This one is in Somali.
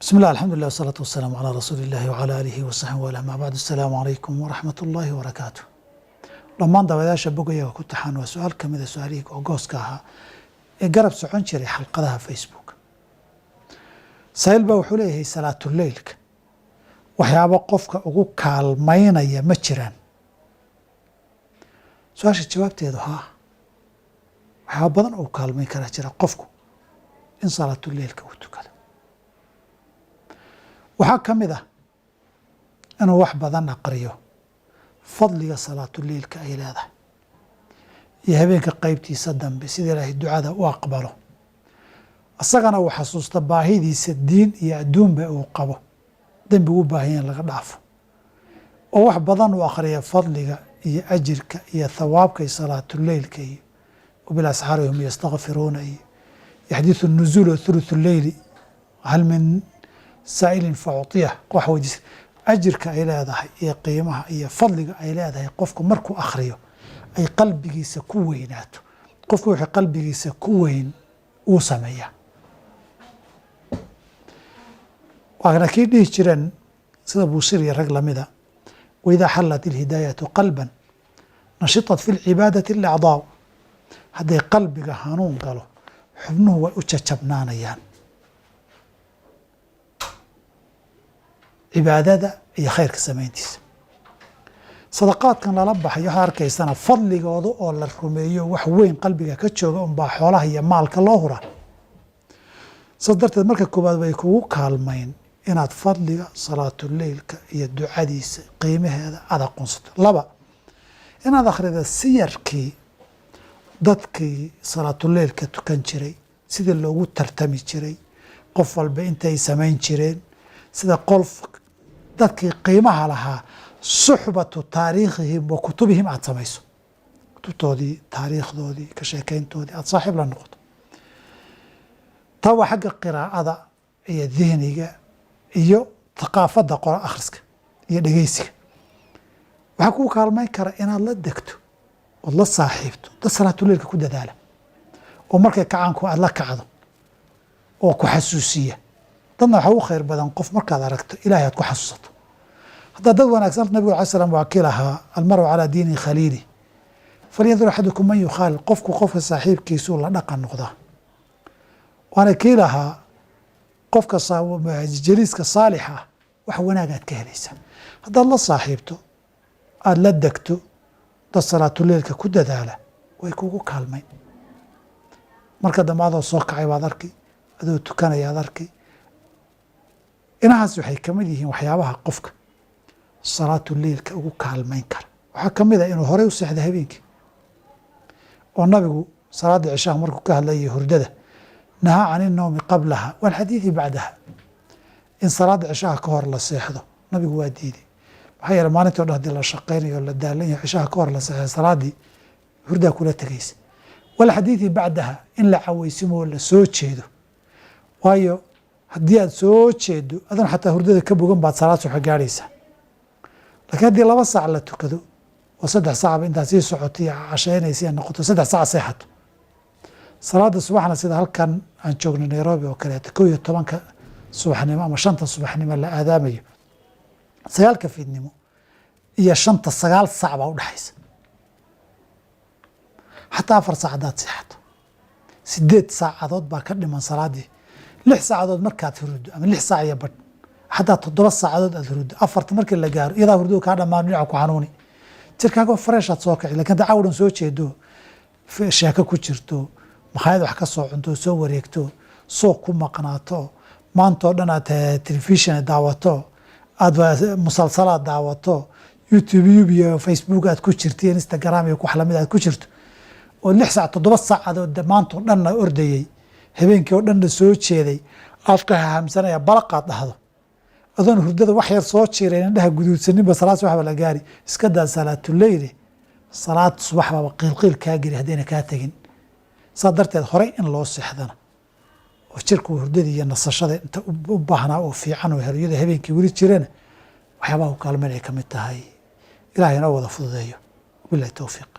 بسم الله الحمد لله والصلاة والسلام على رسول الله وعلى آله وصحبه وله ما بعد السلام عليكم ورحمة الله وبركاته لما دawadaasha bogayaga ku taxaan waa su'aal kamid ah su'aalihiga oo gooska ahaa ee garab socon jiray xalqadaha Facebook sayl baa wuxuu leeyahay salaatul leylka waxyaabo qofka ugu kaalmaynaya ma jiraan su'aasha jawaabteedu haa waxyaabo badan oo kaalmayn kara jira qofku in salaatul leylka uu tukado waxaa ka mid ah inuu wax badan aqriyo fadliga salaatu leylka ay leedahay iyo habeenka qaybtiisa dambe sida ilaahay ducada u aqbalo asagana uu xasuusta baahidiisa diin iyo adduunba uu qabo dembi u baahan yahay laga dhaafo oo wax badan uu aqriyo fadliga iyo ajirka iyo thawaabka ay salaatu leylka iyo وبالأسحار هم يستغفرون يحدث النزول ثلث الليل هل من سائل فأعطيه wax weydiis ajirka ay leedahay iyo qiimaha iyo fadliga ay leedahay qofku markuu akhriyo ay qalbigiisa ku weynaato qofku wuxuu qalbigiisa ku weyn uu sameeyaa waana kii dhihi jireen sida buusir iyo rag lamida وإذا حلت الهداية قلبا نشطت في العبادة الأعضاء hadday qalbiga hanuun galo xubnuhu way u jajabnaanayaan cibaadada iyo khayrka samayntiisa sadaqaadkan lala baxayo waxaad arkaysana fadligooda oo la rumeeyo wax weyn qalbiga ka jooga unbaa xoolaha iyo maalka loo huraa saas darteed marka koowaad way kugu kaalmayn inaad fadliga salaatuleylka iyo ducadiisa qiimaheeda aad aqoonsato laba inaad akhrida siyarkii dadkii salaatuleylka tukan jiray sidii loogu tartami jiray qof walba intay samayn jireen sida qof dadkii qiimaha lahaa suxbatu taariikhihim wa kutubihim aad samayso kutubtoodii taariikhdoodii ka sheekeyntoodii aad saaxiib la noqoto taa waa xagga qiraa'ada iyo dihniga iyo thaqaafadda qora akhriska iyo dhegeysiga waxaa kuu kaalmayn kara inaad la degto ood la saaxiibto dad salaatuleylka ku dadaala oo markay kacaanku aad la kacdo oo ku xasuusiya dadna waxaa u khayr badan qof markaad aragto ilaahay aad ku xasuusato haddaa dad wanaagsan nabigu alay slam waa kii lahaa almaru calaa diini khaliili falyandur axadukum man yukhaalil qofka saaxiibkiisuu la dhaqan noqdaa waana kii lahaa qofka jaliiska saalixa ah wax wanaagaad ka helaysa haddaad la saaxiibto aada la degto dad salaatuleylka ku dadaala way kugu kaalmayn marka dambe adoo soo kacay baad arki adoo tukanaya ad arki inahaas waxay kamid yihiin waxyaabaha qofka salaatuleylka ugu kaalmayn kara waxaa kamid ah inuu horey u seexda habeenkii oo nabigu salaada cishaha markuu ka hadlayay hurdada nahaa can innowmi qablaha waalxadiidi bacdaha in salaada cishaha ka hor la seexdo nabigu waa diiday maxaa yeele maalintii o dhan hadii la shaqaynayo la daalan yahay cishaha ka hor la seexday salaadii hurdaa kula tegaysa walxadiidi bacdaha in la caweysimo la soo jeedo waayo haddii aad soo jeedo adan xataa hurdada ka bogan baad salaad subax gaadhaysaa laakiin haddii 2 saac la tukado oo 3 saacba intaad sii socoto iyo cashaynaysa noqoto 3 saac seexato salaada subaxna sida halkan aan joogno Nairobi oo kaleeto 11 subaxnimo ama 5 subaxnimo la aadaamayo 9 fiidnimo iyo 5 9 saac baa u dhaxaysa xataa 4 saacadood seexato 8 saacadood baa ka dhiman salaadii 6 saacadood markaad hurdo ama 6 saac iyo badh xataa 7 saacadood aad hurdo 4 markii la gaaro iyadaa hurdo ka dhamaan dhinaca ku xanuuni jirkaaga fresh aad soo kici laakiin daawdan soo jeedo sheeko ku jirto maxaayad wax ka soo cunto soo wareegto soo ku maqnaato maanta oo dhan aad telefishin daawato aad musalsalaad daawato YouTube iyo Facebook aad ku jirto Instagram iyo wax lamid aad ku jirto oo 6 saac 7 saacadood maanta oo dhan ordayay habeenkii oo dhan soo jeeday afka hamsanaya balaqaad dhahdo adoon hurdada wax yar soo jiireen indhaha guduudsaninba salaad subax la gaari iska daa salaatuleyl salaad subax baba qiilqiil kaa geli hadayna kaa tagin saa darteed horey in loo seexdana oo jirku hurdada iyo nasashada inta u baahnaa oo fiican oo heryada habeenkii weli jirana waxyaabaha u kaalmayn ay ka mid tahay ilaahayna wada fududeeyo billahi tawfiiq